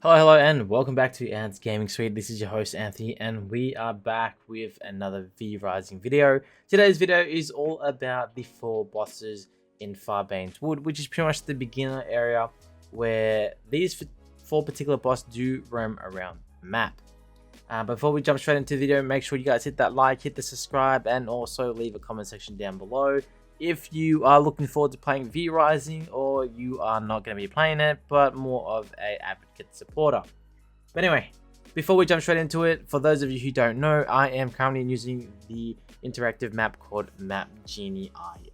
Hello, and welcome back to Ant's Gaming Suite. This is your host, Anthony, and we are back with another VRising video. Today's video is all about the 4 bosses in Farbane's Wood, which is pretty much the beginner area where these 4 particular bosses do roam around the map. Before we jump straight into the video, make sure you guys hit that like, hit the subscribe, and also leave a comment section down below if you are looking forward to playing VRising or you are not going to be playing it, but more of a advocate supporter. But anyway, before we jump straight into it, for those of you who don't know, I am currently using the interactive map called Map Genie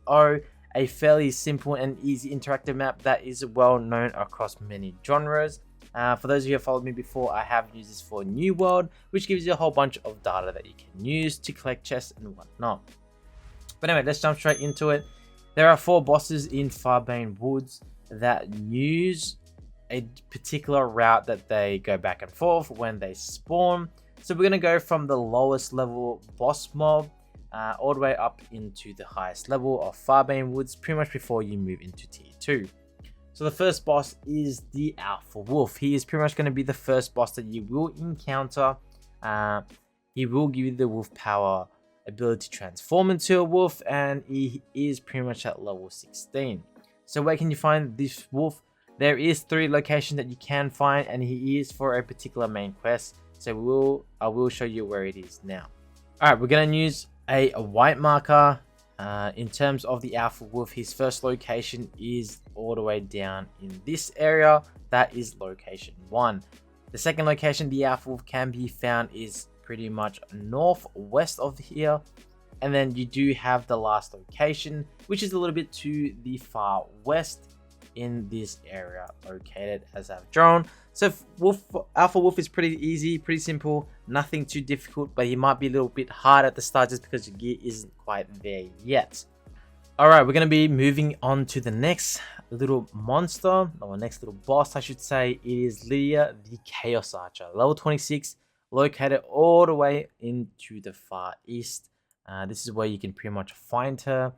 IO, a fairly simple and easy interactive map that is well known across many genres. For those of you who have followed me before, I have used this for New World, which gives you a whole bunch of data that you can use to collect chests and whatnot. But anyway, let's jump straight into it. There are 4 bosses in Farbane Woods that use a particular route that they go back and forth when they spawn. So we're going to go from the lowest level boss mob all the way up into the highest level of Farbane Woods, pretty much before you move into tier 2. So the first boss is the Alpha Wolf. He is pretty much going to be the first boss that you will encounter. He will give you the wolf power ability to transform into a wolf, and he is pretty much at level 16. So where can you find this wolf? There is 3 locations that you can find, and he is for a particular main quest. So I will show you where it is now. Alright, we're going to use a white marker. In terms of the Alpha Wolf, his first location is all the way down in this area. That is location 1. The second location the Alpha Wolf can be found is pretty much northwest of here, and then you do have the last location, which is a little bit to the far west in this area located as I've drawn. So Alpha Wolf is pretty easy, pretty simple, nothing too difficult, but he might be a little bit hard at the start just because your gear isn't quite there yet. Alright, we're going to be moving on to the next little monster, or next little boss I should say. It is Lidia, the Chaos Archer, level 26, located all the way into the far east. This is where you can pretty much find her.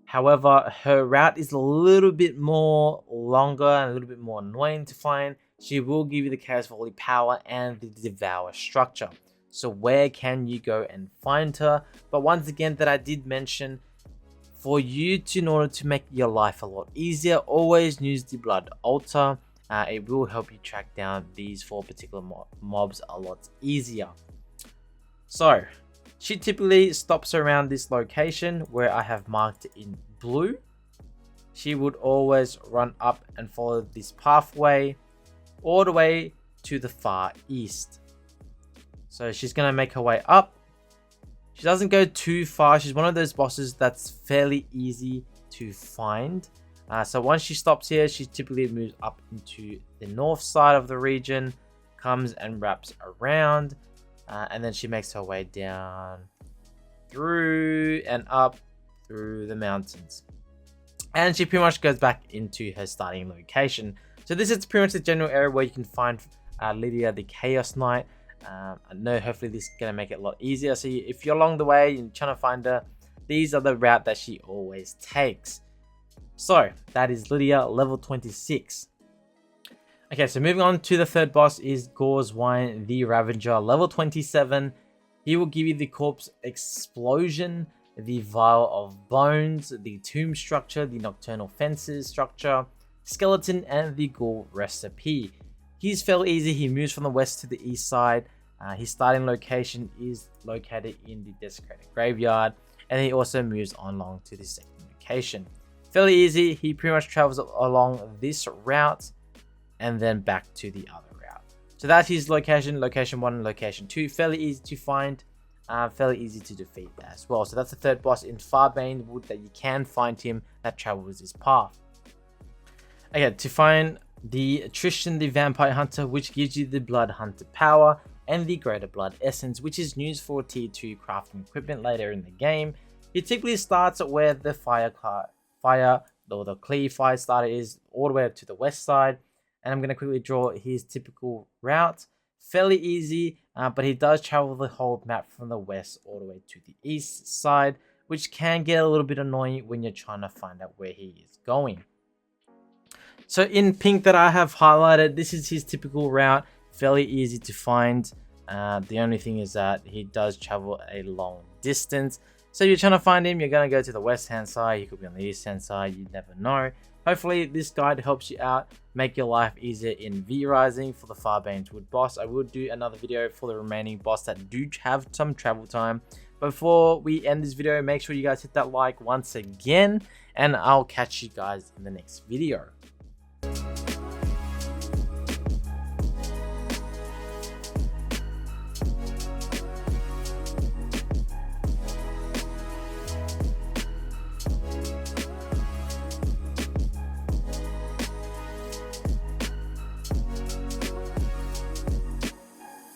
However, her route is a little bit more longer and a little bit more annoying to find. She will give you the Chaos Volley power and the Devour structure. So where can you go and find her? But once again, that I did mention, for you to, in order to make your life a lot easier, always use the Blood Altar. It will help you track down these 4 particular mobs a lot easier. So she typically stops around this location where I have marked in blue. She would always run up and follow this pathway all the way to the far east. So she's going to make her way up. She doesn't go too far. She's one of those bosses that's fairly easy to find. So once she stops here, she typically moves up into the north side of the region, comes and wraps around, and then she makes her way down through and up through the mountains. And she pretty much goes back into her starting location. So this is pretty much the general area where you can find Lidia, the Chaos Knight. I know hopefully this is going to make it a lot easier. So if you're along the way and trying to find her, these are the route that she always takes. So that is Lidia, level 26. Okay, so moving on to the third boss is Goreswine, the Ravager, level 27. He will give you the Corpse Explosion, the Vial of Bones, the Tomb Structure, the Nocturnal Fences Structure, Skeleton, and the Ghoul Recipe. He's fairly easy. He moves from the west to the east side. His starting location is located in the Desecrated Graveyard, and he also moves on along to the second location. Fairly easy. He pretty much travels along this route and then back to the other route. So that's his location, location 1 and location 2. Fairly easy to find, fairly easy to defeat as well. So that's the third boss in Farbane Wood that you can find him that travels this path. Okay, to find the Tristian the Vampire Hunter, which gives you the Blood Hunter power, and the Greater Blood Essence, which is used for tier 2 crafting equipment later in the game. It typically starts where the fire or the clear fire starter is, all the way up to the west side. And I'm going to quickly draw his typical route. Fairly easy, but he does travel the whole map from the west all the way to the east side, which can get a little bit annoying when you're trying to find out where he is going. So in pink that I have highlighted, this is his typical route, fairly easy to find. The only thing is that he does travel a long distance. So you're trying to find him, you're going to go to the west hand side, he could be on the east hand side, you never know. Hopefully this guide helps you out, make your life easier in VRising for the Farbane Wood boss. I will do another video for the remaining boss that do have some travel time. Before we end this video, make sure you guys hit that like once again, and I'll catch you guys in the next video.